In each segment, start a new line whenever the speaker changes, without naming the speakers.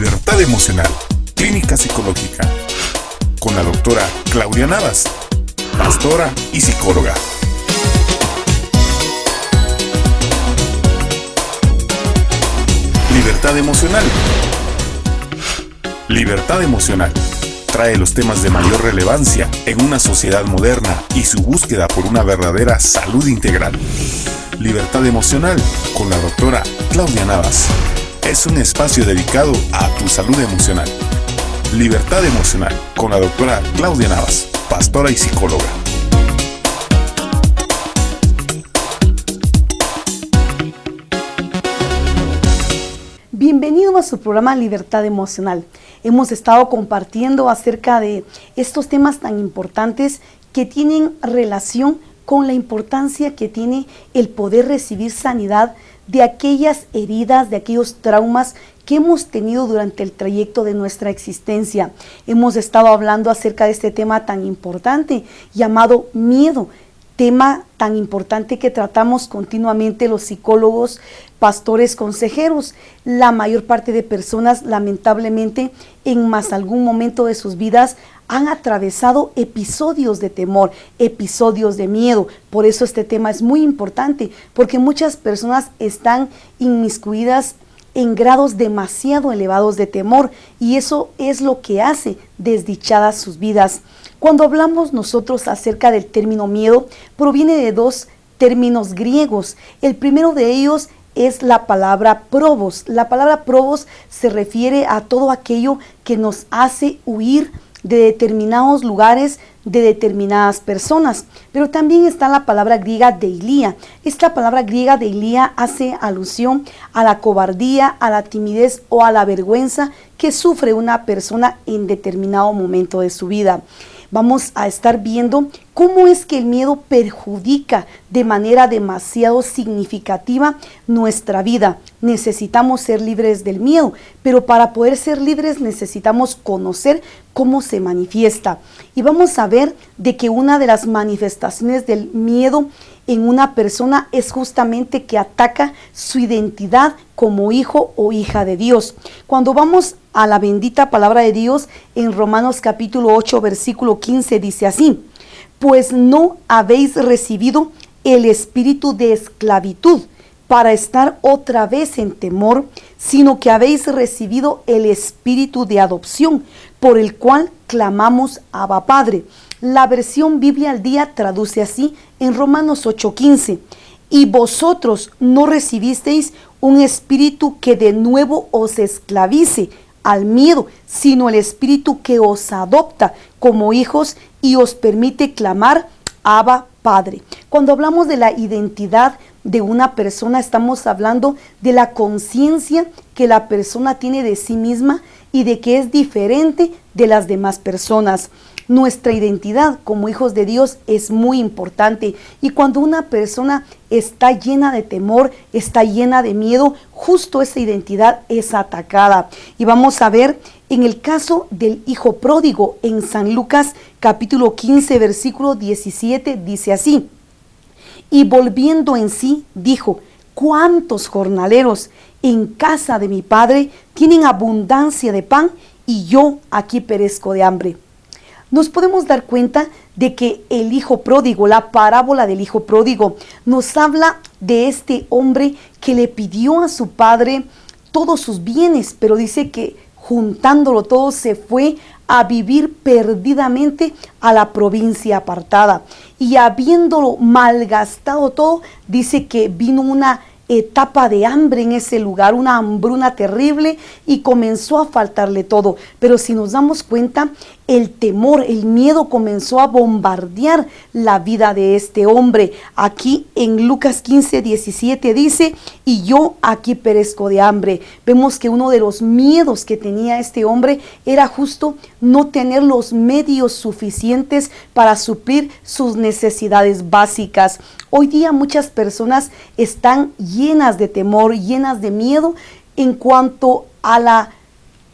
Libertad Emocional, Clínica Psicológica, con la doctora Claudia Navas, pastora y psicóloga. Libertad Emocional. Libertad Emocional trae los temas de mayor relevancia en una sociedad moderna y su búsqueda por una verdadera salud integral. Libertad Emocional con la doctora Claudia Navas. Es un espacio dedicado a tu salud emocional. Libertad Emocional con la doctora Claudia Navas, pastora y psicóloga.
Bienvenido a su programa Libertad Emocional. Hemos estado compartiendo acerca de estos temas tan importantes que tienen relación con la importancia que tiene el poder recibir sanidad de aquellas heridas, de aquellos traumas que hemos tenido durante el trayecto de nuestra existencia. Hemos estado hablando acerca de este tema tan importante llamado miedo, tema tan importante que tratamos continuamente los psicólogos, pastores, consejeros. La mayor parte de personas, lamentablemente, en más algún momento de sus vidas han atravesado episodios de temor, episodios de miedo. Por eso este tema es muy importante, porque muchas personas están inmiscuidas en grados demasiado elevados de temor, y eso es lo que hace desdichadas sus vidas. Cuando hablamos nosotros acerca del término miedo, proviene de dos términos griegos. El primero de ellos es la palabra probos. La palabra probos se refiere a todo aquello que nos hace huir de determinados lugares, de determinadas personas. Pero también está la palabra griega deilía. Esta palabra griega deilía hace alusión a la cobardía, a la timidez o a la vergüenza que sufre una persona en determinado momento de su vida. Vamos a estar viendo cómo es que el miedo perjudica de manera demasiado significativa nuestra vida. Necesitamos ser libres del miedo, pero para poder ser libres necesitamos conocer cómo se manifiesta. Y vamos a ver de que una de las manifestaciones del miedo en una persona es justamente que ataca su identidad como hijo o hija de Dios. Cuando vamos a la bendita palabra de Dios en Romanos capítulo 8 versículo 15 dice así: pues no habéis recibido el espíritu de esclavitud para estar otra vez en temor, sino que habéis recibido el espíritu de adopción, por el cual clamamos Abba Padre. La versión Biblia al Día traduce así en Romanos 8:15: y vosotros no recibisteis un espíritu que de nuevo os esclavice al miedo, sino el espíritu que os adopta como hijos y os permite clamar Abba Padre. Cuando hablamos de la identidad de una persona, estamos hablando de la conciencia que la persona tiene de sí misma y de que es diferente de las demás personas. Nuestra identidad como hijos de Dios es muy importante, y cuando una persona está llena de temor, está llena de miedo, justo esa identidad es atacada. Y vamos a ver en el caso del hijo pródigo en San Lucas capítulo 15 versículo 17 dice así: y volviendo en sí dijo: ¿cuántos jornaleros en casa de mi padre tienen abundancia de pan y yo aquí perezco de hambre? Nos podemos dar cuenta de que el hijo pródigo, la parábola del hijo pródigo, nos habla de este hombre que le pidió a su padre todos sus bienes, pero dice que juntándolo todo se fue a vivir perdidamente a la provincia apartada. Y habiéndolo malgastado todo, dice que vino una etapa de hambre en ese lugar, una hambruna terrible, y comenzó a faltarle todo. Pero si nos damos cuenta, el temor, el miedo comenzó a bombardear la vida de este hombre. Aquí en Lucas 15:17 dice: y yo aquí perezco de hambre. Vemos que uno de los miedos que tenía este hombre era justo no tener los medios suficientes para suplir sus necesidades básicas. Hoy día muchas personas están llenas de temor, llenas de miedo en cuanto a la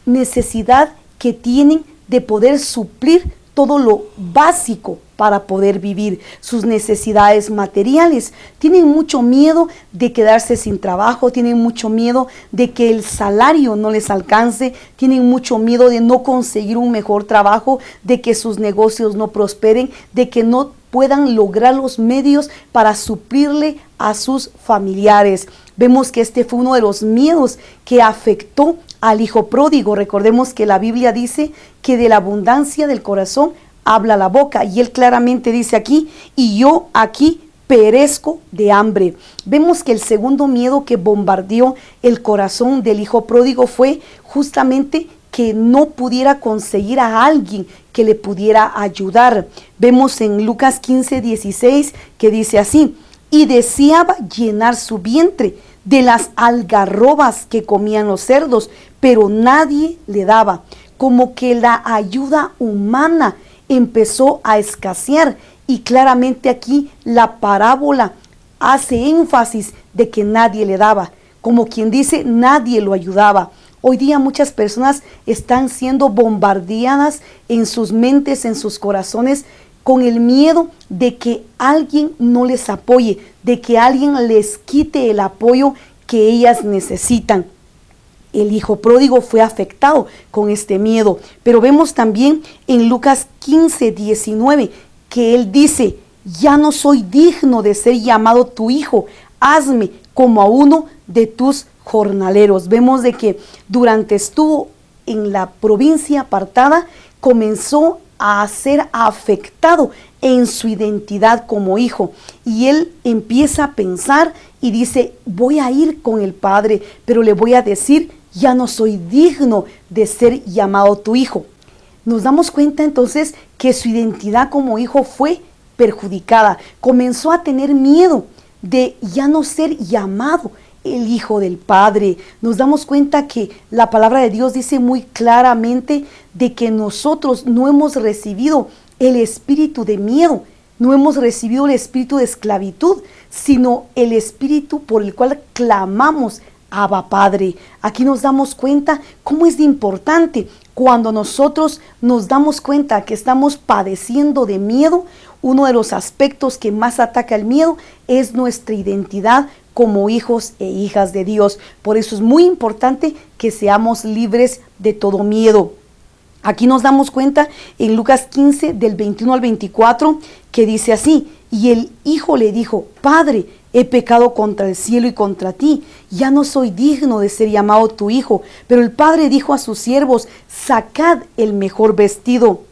necesidad que tienen de poder suplir todo lo básico para poder vivir, sus necesidades materiales. Tienen mucho miedo de quedarse sin trabajo, tienen mucho miedo de que el salario no les alcance, tienen mucho miedo de no conseguir un mejor trabajo, de que sus negocios no prosperen, de que no puedan lograr los medios para suplirle a sus familiares. Vemos que este fue uno de los miedos que afectó al hijo pródigo. Recordemos que la Biblia dice que de la abundancia del corazón habla la boca, y él claramente dice aquí: y yo aquí perezco de hambre. Vemos que el segundo miedo que bombardeó el corazón del hijo pródigo fue justamente que no pudiera conseguir a alguien que le pudiera ayudar. Vemos en Lucas 15:16 que dice así: y deseaba llenar su vientre de las algarrobas que comían los cerdos, pero nadie le daba. Como que la ayuda humana empezó a escasear, y claramente aquí la parábola hace énfasis de que nadie le daba, como quien dice, nadie lo ayudaba. Hoy día muchas personas están siendo bombardeadas en sus mentes, en sus corazones, con el miedo de que alguien no les apoye, de que alguien les quite el apoyo que ellas necesitan. El hijo pródigo fue afectado con este miedo, pero vemos también en Lucas 15:19 que él dice: ya no soy digno de ser llamado tu hijo, hazme como a uno de tus jornaleros. Vemos de que durante estuvo en la provincia apartada, comenzó a ser afectado en su identidad como hijo, y él empieza a pensar y dice: voy a ir con el padre, pero le voy a decir: ya no soy digno de ser llamado tu hijo. Nos damos cuenta entonces que su identidad como hijo fue perjudicada. Comenzó a tener miedo de ya no ser llamado el hijo del Padre. Nos damos cuenta que la palabra de Dios dice muy claramente de que nosotros no hemos recibido el espíritu de miedo, no hemos recibido el espíritu de esclavitud, sino el espíritu por el cual clamamos: Abba Padre. Aquí nos damos cuenta cómo es importante cuando nosotros nos damos cuenta que estamos padeciendo de miedo. Uno de los aspectos que más ataca el miedo es nuestra identidad como hijos e hijas de Dios. Por eso es muy importante que seamos libres de todo miedo. Aquí nos damos cuenta en Lucas 15 del 21 al 24 que dice así: y el hijo le dijo: Padre, he pecado contra el cielo y contra ti, ya no soy digno de ser llamado tu hijo. Pero el padre dijo a sus siervos: sacad el mejor vestido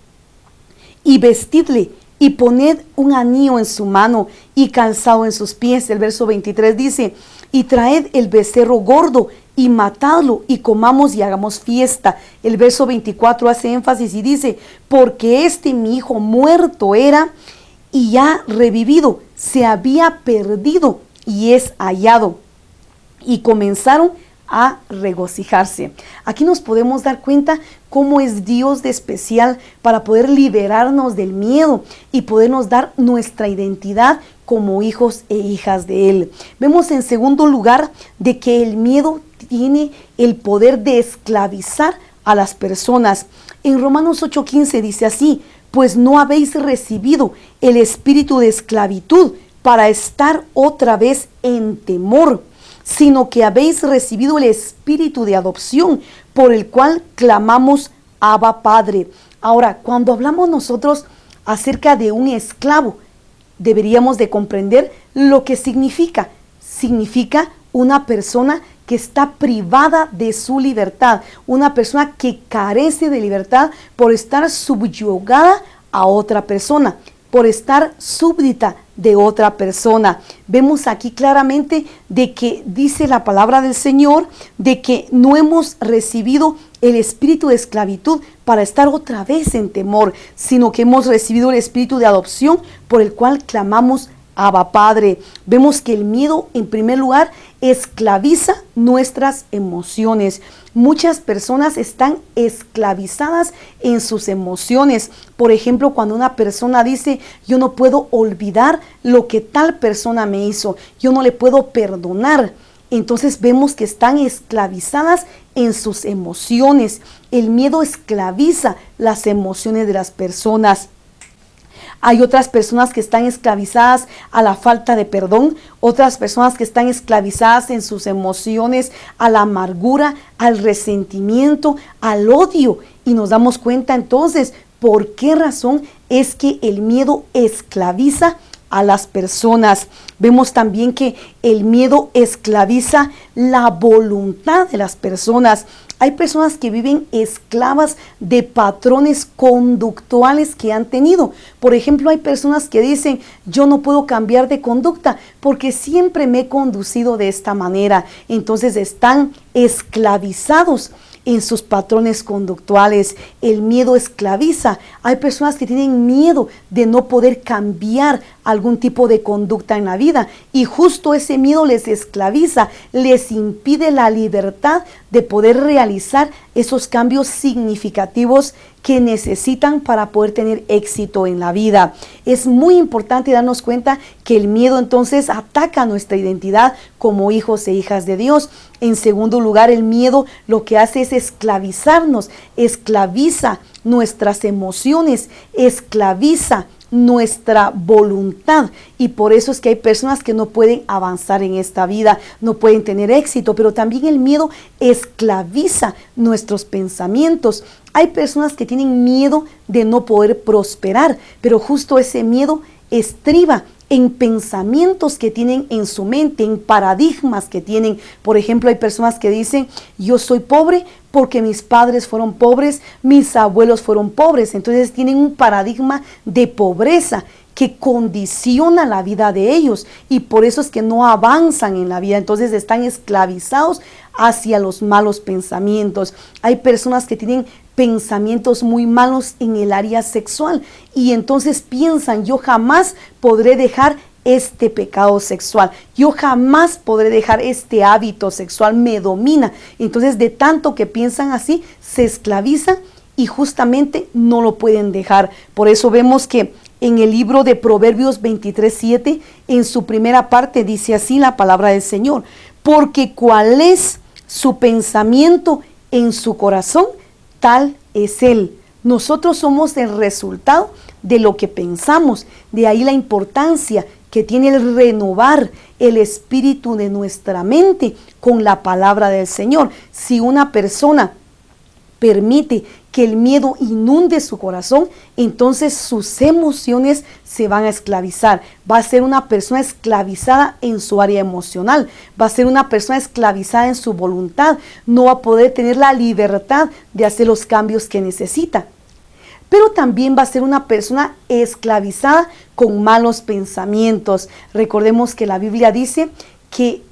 y vestidle, y poned un anillo en su mano y calzado en sus pies. El verso 23 dice: y traed el becerro gordo y matadlo, y comamos y hagamos fiesta. El verso 24 hace énfasis y dice: porque mi hijo muerto era y ha revivido, se había perdido y es hallado. Y comenzaron a regocijarse. Aquí nos podemos dar cuenta cómo es Dios de especial para poder liberarnos del miedo y podernos dar nuestra identidad como hijos e hijas de Él. Vemos en segundo lugar de que el miedo tiene el poder de esclavizar a las personas. En Romanos 8:15 dice así: pues no habéis recibido el espíritu de esclavitud para estar otra vez en temor, sino que habéis recibido el espíritu de adopción, por el cual clamamos: Abba Padre. Ahora, cuando hablamos nosotros acerca de un esclavo, deberíamos de comprender lo que significa. Significa una persona que está privada de su libertad, una persona que carece de libertad por estar subyugada a otra persona, por estar súbdita de otra persona. Vemos aquí claramente de que dice la palabra del Señor de que no hemos recibido el espíritu de esclavitud para estar otra vez en temor, sino que hemos recibido el espíritu de adopción, por el cual clamamos: Abba Padre. Vemos que el miedo, en primer lugar, esclaviza nuestras emociones. Muchas personas están esclavizadas en sus emociones. Por ejemplo, cuando una persona dice: yo no puedo olvidar lo que tal persona me hizo, yo no le puedo perdonar. Entonces vemos que están esclavizadas en sus emociones. El miedo esclaviza las emociones de las personas. Hay otras personas que están esclavizadas a la falta de perdón, otras personas que están esclavizadas en sus emociones, a la amargura, al resentimiento, al odio. Y nos damos cuenta entonces por qué razón es que el miedo esclaviza a las personas. Vemos también que el miedo esclaviza la voluntad de las personas. Hay personas que viven esclavas de patrones conductuales que han tenido. Por ejemplo, hay personas que dicen, yo no puedo cambiar de conducta porque siempre me he conducido de esta manera. Entonces están esclavizados en sus patrones conductuales. El miedo esclaviza. Hay personas que tienen miedo de no poder cambiar algún tipo de conducta en la vida, y justo ese miedo les esclaviza, les impide la libertad de poder realizar esos cambios significativos que necesitan para poder tener éxito en la vida. Es muy importante darnos cuenta que el miedo entonces ataca nuestra identidad como hijos e hijas de Dios. En segundo lugar, el miedo lo que hace es esclavizarnos, esclaviza nuestras emociones, esclaviza nuestra voluntad, y por eso es que hay personas que no pueden avanzar en esta vida, no pueden tener éxito. Pero también el miedo esclaviza nuestros pensamientos. Hay personas que tienen miedo de no poder prosperar, pero justo ese miedo estriba en pensamientos que tienen en su mente, en paradigmas que tienen. Por ejemplo, hay personas que dicen, yo soy pobre porque mis padres fueron pobres, mis abuelos fueron pobres. Entonces tienen un paradigma de pobreza que condiciona la vida de ellos, y por eso es que no avanzan en la vida. Entonces están esclavizados hacia los malos pensamientos. Hay personas que tienen pensamientos muy malos en el área sexual, y entonces piensan, yo jamás podré dejar este pecado sexual, yo jamás podré dejar este hábito sexual, me domina. Entonces de tanto que piensan así, se esclavizan y justamente no lo pueden dejar. Por eso vemos que en el libro de Proverbios 23:7, en su primera parte, dice así la palabra del Señor: porque cuál es su pensamiento en su corazón, tal es él. Nosotros somos el resultado de lo que pensamos. De ahí la importancia que tiene el renovar el espíritu de nuestra mente con la palabra del Señor. Si una persona permite que el miedo inunde su corazón, entonces sus emociones se van a esclavizar. Va a ser una persona esclavizada en su área emocional, va a ser una persona esclavizada en su voluntad, no va a poder tener la libertad de hacer los cambios que necesita. Pero también va a ser una persona esclavizada con malos pensamientos. Recordemos que la Biblia dice que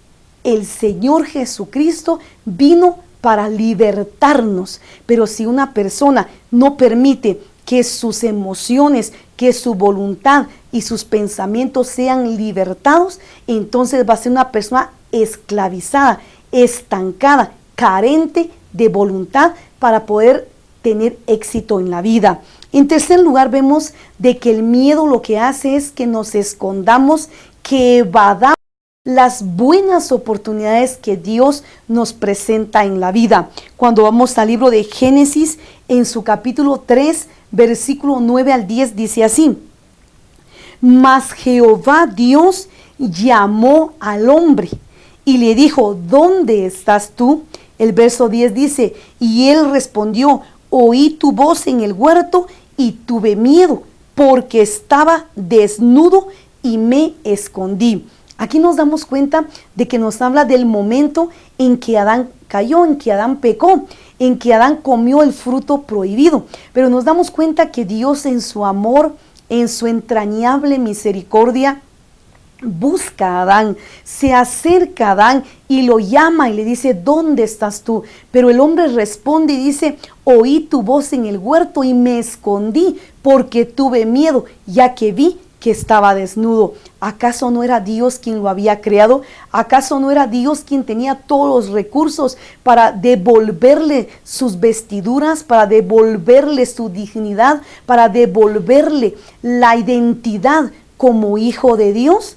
el Señor Jesucristo vino para libertarnos, pero si una persona no permite que sus emociones, que su voluntad y sus pensamientos sean libertados, entonces va a ser una persona esclavizada, estancada, carente de voluntad para poder tener éxito en la vida. En tercer lugar, vemos de que el miedo lo que hace es que nos escondamos, que evadamos las buenas oportunidades que Dios nos presenta en la vida. Cuando vamos al libro de Génesis, en su capítulo 3, versículo 9 al 10, dice así: mas Jehová Dios llamó al hombre y le dijo, ¿dónde estás tú? El verso 10 dice, y él respondió, oí tu voz en el huerto y tuve miedo, porque estaba desnudo y me escondí. Aquí nos damos cuenta de que nos habla del momento en que Adán cayó, en que Adán pecó, en que Adán comió el fruto prohibido. Pero nos damos cuenta que Dios, en su amor, en su entrañable misericordia, busca a Adán, se acerca a Adán y lo llama y le dice, ¿dónde estás tú? Pero el hombre responde y dice, oí tu voz en el huerto y me escondí porque tuve miedo, ya que vi que estaba desnudo. ¿Acaso no era Dios quien lo había creado? ¿Acaso no era Dios quien tenía todos los recursos para devolverle sus vestiduras, para devolverle su dignidad, para devolverle la identidad como hijo de Dios?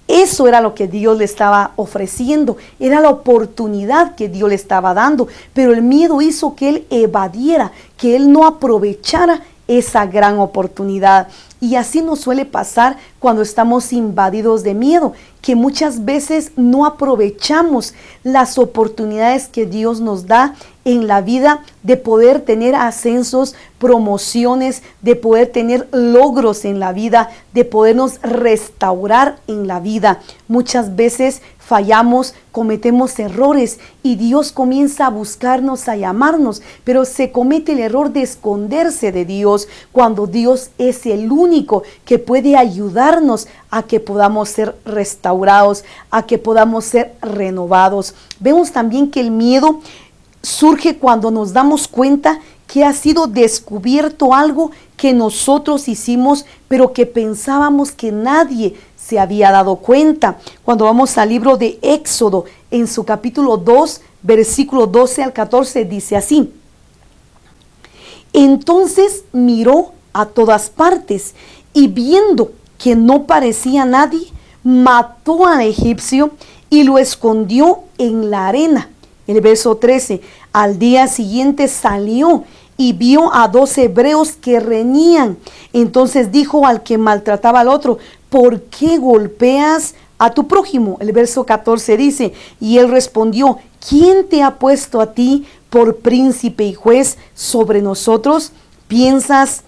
Eso era lo que Dios le estaba ofreciendo, era la oportunidad que Dios le estaba dando, pero el miedo hizo que él evadiera, que él no aprovechara esa gran oportunidad. Y así nos suele pasar cuando estamos invadidos de miedo, que muchas veces no aprovechamos las oportunidades que Dios nos da en la vida de poder tener ascensos, promociones, de poder tener logros en la vida, de podernos restaurar en la vida. Muchas veces fallamos, cometemos errores y Dios comienza a buscarnos, a llamarnos, pero se comete el error de esconderse de Dios cuando Dios es el único que puede ayudarnos a que podamos ser restaurados, a que podamos ser renovados. Vemos también que el miedo surge cuando nos damos cuenta que ha sido descubierto algo que nosotros hicimos, pero que pensábamos que nadie se había dado cuenta. Cuando vamos al libro de Éxodo, en su capítulo 2, versículo 12 al 14, dice así: entonces miró a todas partes y viendo que no parecía nadie, mató al egipcio y lo escondió en la arena. El verso 13, al día siguiente salió y vio a 2 hebreos que reñían. Entonces dijo al que maltrataba al otro: ¿por qué golpeas a tu prójimo? El verso 14 dice, y él respondió: ¿quién te ha puesto a ti por príncipe y juez sobre nosotros? ¿Piensas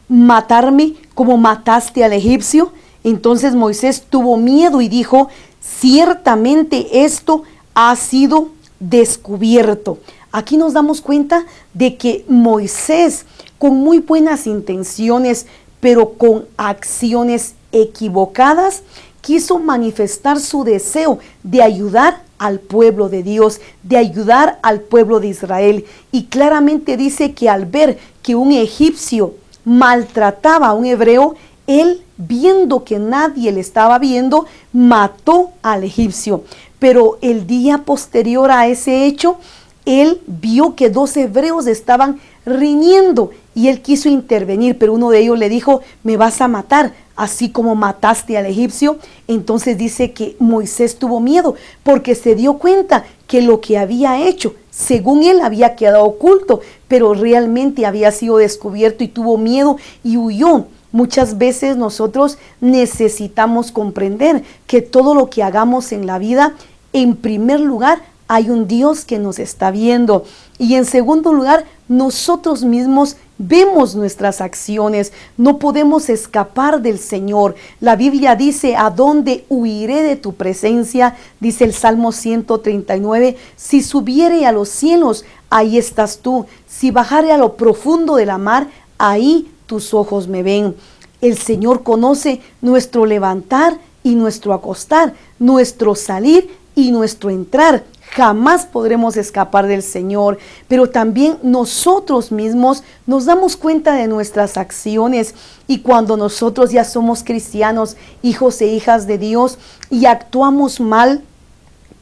matarme como mataste al egipcio? Entonces Moisés tuvo miedo y dijo: ciertamente esto ha sido descubierto. Aquí nos damos cuenta de que Moisés, con muy buenas intenciones, pero con acciones equivocadas, quiso manifestar su deseo de ayudar al pueblo de Dios, de ayudar al pueblo de Israel. Y claramente dice que al ver que un egipcio maltrataba a un hebreo, él, viendo que nadie le estaba viendo, mató al egipcio. Pero el día posterior a ese hecho, él vio que 2 hebreos estaban riñendo y él quiso intervenir, pero uno de ellos le dijo: me vas a matar, así como mataste al egipcio. Entonces dice que Moisés tuvo miedo porque se dio cuenta que lo que había hecho, según él, había quedado oculto, pero realmente había sido descubierto y tuvo miedo y huyó. Muchas veces nosotros necesitamos comprender que todo lo que hagamos en la vida, en primer lugar, hay un Dios que nos está viendo. Y en segundo lugar, nosotros mismos vemos nuestras acciones. No podemos escapar del Señor. La Biblia dice: ¿a dónde huiré de tu presencia? Dice el Salmo 139. Si subiere a los cielos, ahí estás tú. Si bajare a lo profundo de la mar, ahí tus ojos me ven. El Señor conoce nuestro levantar y nuestro acostar, nuestro salir y nuestro entrar. Jamás podremos escapar del Señor, pero también nosotros mismos nos damos cuenta de nuestras acciones, y cuando nosotros ya somos cristianos, hijos e hijas de Dios, y actuamos mal,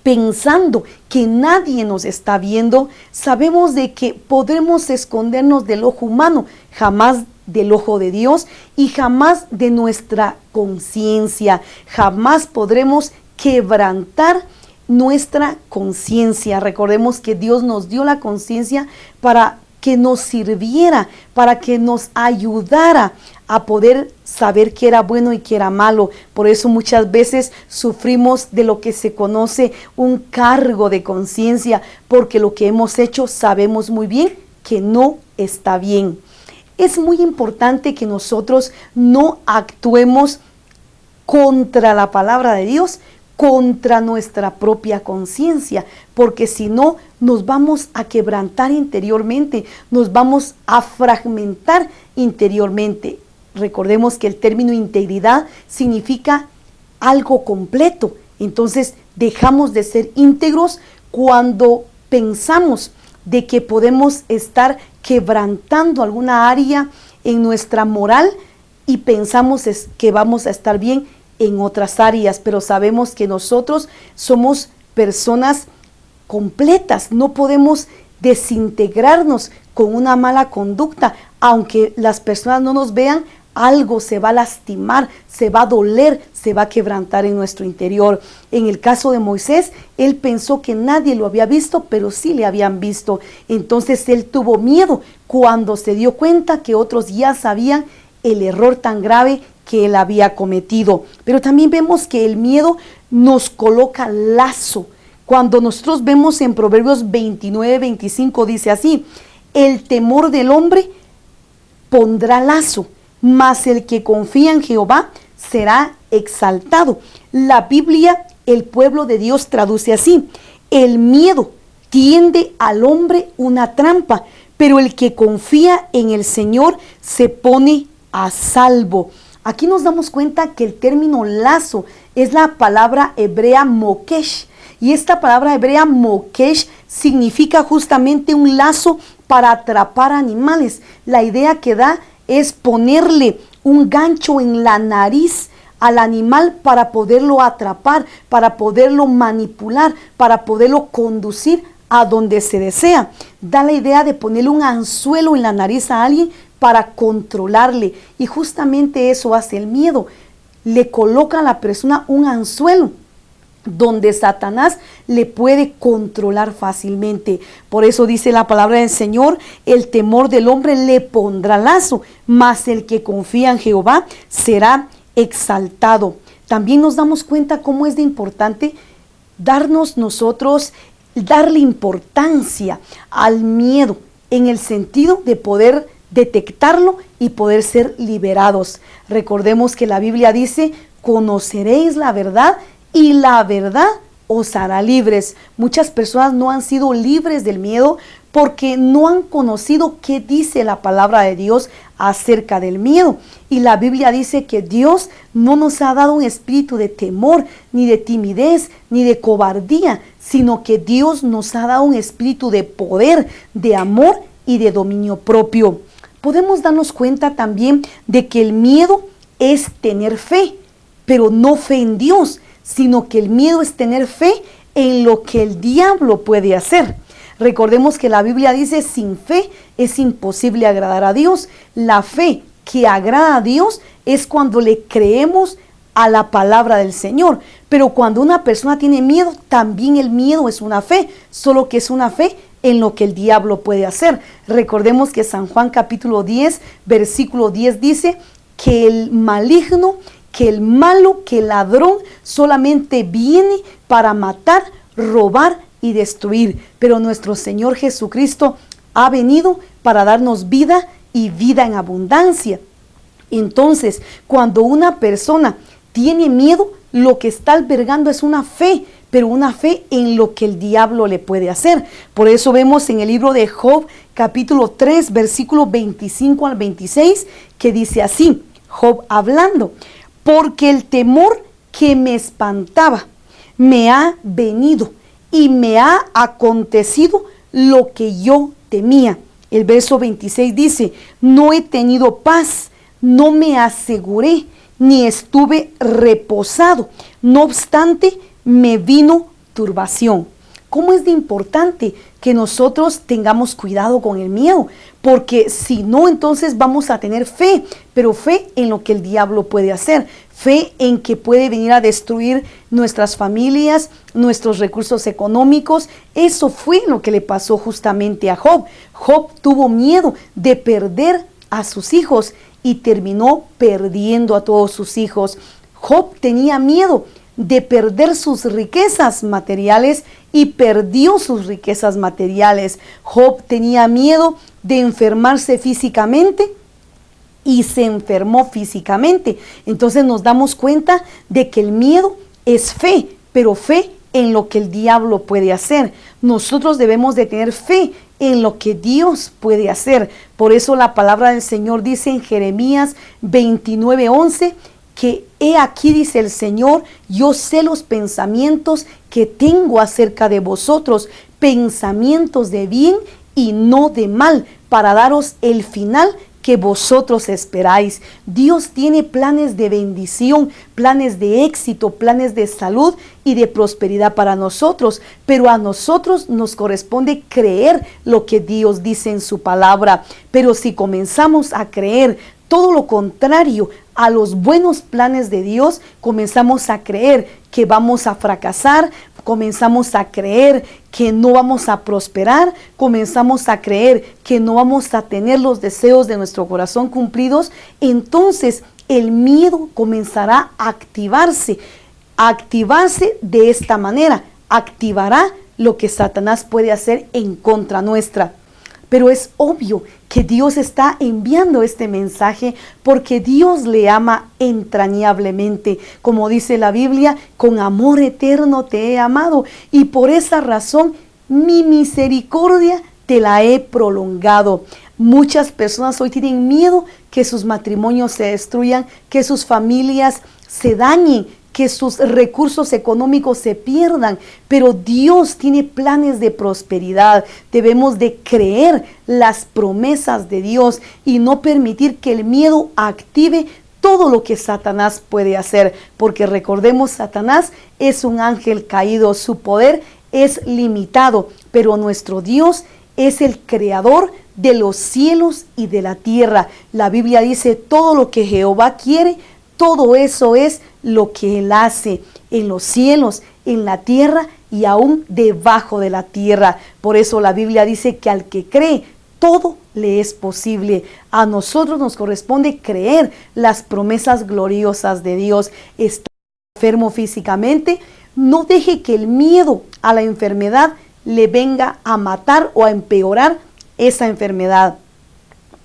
pensando que nadie nos está viendo, sabemos de que podremos escondernos del ojo humano, jamás del ojo de Dios y jamás de nuestra conciencia. Jamás podremos quebrantar nuestra conciencia. Recordemos que Dios nos dio la conciencia para que nos sirviera, para que nos ayudara a poder saber qué era bueno y qué era malo. Por eso muchas veces sufrimos de lo que se conoce un cargo de conciencia, porque lo que hemos hecho sabemos muy bien que no está bien. Es muy importante que nosotros no actuemos contra la palabra de Dios, contra nuestra propia conciencia, porque si no, nos vamos a quebrantar interiormente, nos vamos a fragmentar interiormente. Recordemos que el término integridad significa algo completo. Entonces dejamos de ser íntegros cuando pensamos de que podemos estar quebrantando alguna área en nuestra moral y pensamos que vamos a estar bien en otras áreas, pero sabemos que nosotros somos personas completas, no podemos desintegrarnos con una mala conducta, aunque las personas no nos vean, algo se va a lastimar, se va a doler, se va a quebrantar en nuestro interior. En el caso de Moisés, él pensó que nadie lo había visto, pero sí le habían visto. Entonces él tuvo miedo cuando se dio cuenta que otros ya sabían el error tan grave que él había cometido. Pero también vemos que el miedo nos coloca lazo. Cuando nosotros vemos en Proverbios 29-25 dice así: el temor del hombre pondrá lazo, mas el que confía en Jehová será exaltado. La Biblia, el pueblo de Dios, traduce así: el miedo tiende al hombre una trampa, pero el que confía en el Señor se pone a salvo. Aquí nos damos cuenta que el término lazo es la palabra hebrea mokesh, y esta palabra hebrea mokesh significa justamente un lazo para atrapar animales. La idea que da es ponerle un gancho en la nariz al animal para poderlo atrapar, para poderlo manipular, para poderlo conducir a donde se desea. Da la idea de ponerle un anzuelo en la nariz a alguien para controlarle, y justamente eso hace el miedo. Le coloca a la persona un anzuelo donde Satanás le puede controlar fácilmente. Por eso dice la palabra del Señor: el temor del hombre le pondrá lazo, mas el que confía en Jehová será exaltado. También nos damos cuenta cómo es de importante darle importancia al miedo, en el sentido de poder detectarlo y poder ser liberados. Recordemos que la Biblia dice: conoceréis la verdad y la verdad os hará libres. Muchas personas no han sido libres del miedo porque no han conocido qué dice la palabra de Dios acerca del miedo. Y la Biblia dice que Dios no nos ha dado un espíritu de temor, ni de timidez, ni de cobardía, sino que Dios nos ha dado un espíritu de poder, de amor y de dominio propio. Podemos darnos cuenta también de que el miedo es tener fe, pero no fe en Dios, sino que el miedo es tener fe en lo que el diablo puede hacer. Recordemos que la Biblia dice: sin fe es imposible agradar a Dios. La fe que agrada a Dios es cuando le creemos a la palabra del Señor. Pero cuando una persona tiene miedo, también el miedo es una fe, solo que es una fe en lo que el diablo puede hacer. Recordemos que San Juan capítulo 10, versículo 10 dice que el maligno, que el malo, que el ladrón solamente viene para matar, robar y destruir. Pero nuestro Señor Jesucristo ha venido para darnos vida y vida en abundancia. Entonces, cuando una persona tiene miedo, lo que está albergando es una fe, pero una fe en lo que el diablo le puede hacer. Por eso vemos en el libro de Job, capítulo 3, versículo 25 al 26, que dice así, Job hablando: porque el temor que me espantaba me ha venido y me ha acontecido lo que yo temía. El verso 26 dice: no he tenido paz, no me aseguré, ni estuve reposado. No obstante, me vino turbación. ¿Cómo es de importante que nosotros tengamos cuidado con el miedo? Porque si no, entonces vamos a tener fe, pero fe en lo que el diablo puede hacer, fe en que puede venir a destruir nuestras familias, nuestros recursos económicos. Eso fue lo que le pasó justamente a Job. Job tuvo miedo de perder a sus hijos y terminó perdiendo a todos sus hijos. Job tenía miedo de perder sus riquezas materiales y perdió sus riquezas materiales. Job tenía miedo de enfermarse físicamente y se enfermó físicamente. Entonces nos damos cuenta de que el miedo es fe, pero fe en lo que el diablo puede hacer. Nosotros debemos de tener fe en lo que Dios puede hacer. Por eso la palabra del Señor dice en Jeremías 29:11 que he aquí, dice el Señor, yo sé los pensamientos que tengo acerca de vosotros, pensamientos de bien y no de mal, para daros el final que vosotros esperáis. Dios tiene planes de bendición, planes de éxito, planes de salud y de prosperidad para nosotros, pero a nosotros nos corresponde creer lo que Dios dice en su palabra. Pero si comenzamos a creer todo lo contrario a los buenos planes de Dios, comenzamos a creer que vamos a fracasar, comenzamos a creer que no vamos a prosperar, comenzamos a creer que no vamos a tener los deseos de nuestro corazón cumplidos, entonces el miedo comenzará a activarse de esta manera, activará lo que Satanás puede hacer en contra nuestra. Pero es obvio que Dios está enviando este mensaje porque Dios le ama entrañablemente. Como dice la Biblia, con amor eterno te he amado y por esa razón mi misericordia te la he prolongado. Muchas personas hoy tienen miedo que sus matrimonios se destruyan, que sus familias se dañen, que sus recursos económicos se pierdan, pero Dios tiene planes de prosperidad. Debemos de creer las promesas de Dios y no permitir que el miedo active todo lo que Satanás puede hacer, porque recordemos, Satanás es un ángel caído, su poder es limitado, pero nuestro Dios es el creador de los cielos y de la tierra. La Biblia dice, todo lo que Jehová quiere, todo eso es lo que Él hace en los cielos, en la tierra y aún debajo de la tierra. Por eso la Biblia dice que al que cree, todo le es posible. A nosotros nos corresponde creer las promesas gloriosas de Dios. Está enfermo físicamente, no deje que el miedo a la enfermedad le venga a matar o a empeorar esa enfermedad.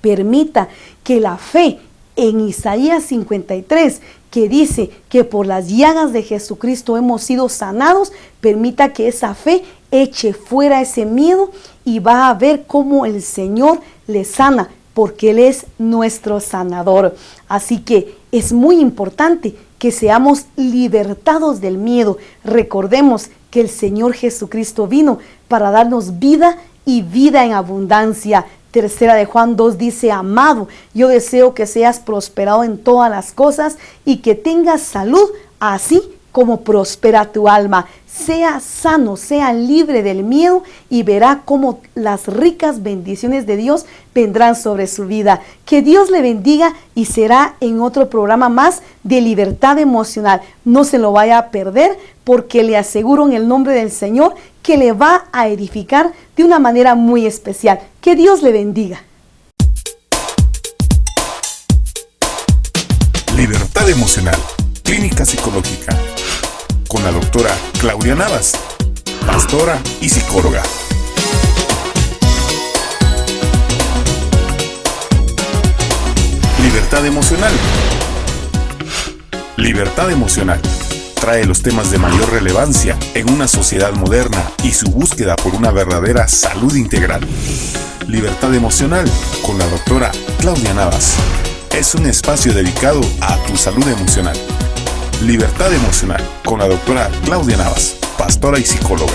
Permita que la fe en Isaías 53, que dice que por las llagas de Jesucristo hemos sido sanados, permita que esa fe eche fuera ese miedo y va a ver cómo el Señor le sana, porque Él es nuestro sanador. Así que es muy importante que seamos libertados del miedo. Recordemos que el Señor Jesucristo vino para darnos vida y vida en abundancia. Tercera de Juan 2 dice, amado, yo deseo que seas prosperado en todas las cosas y que tengas salud, así como prospera tu alma. Sea sano, sea libre del miedo y verá cómo las ricas bendiciones de Dios vendrán sobre su vida. Que Dios le bendiga y será en otro programa más de libertad emocional. No se lo vaya a perder porque le aseguro en el nombre del Señor que le va a edificar de una manera muy especial. Que Dios le bendiga.
Libertad emocional, clínica psicológica, con la doctora Claudia Navas, pastora y psicóloga. Libertad emocional. Libertad emocional trae los temas de mayor relevancia en una sociedad moderna y su búsqueda por una verdadera salud integral. Libertad emocional con la doctora Claudia Navas. Es un espacio dedicado a tu salud emocional. Libertad emocional con la doctora Claudia Navas, pastora y psicóloga.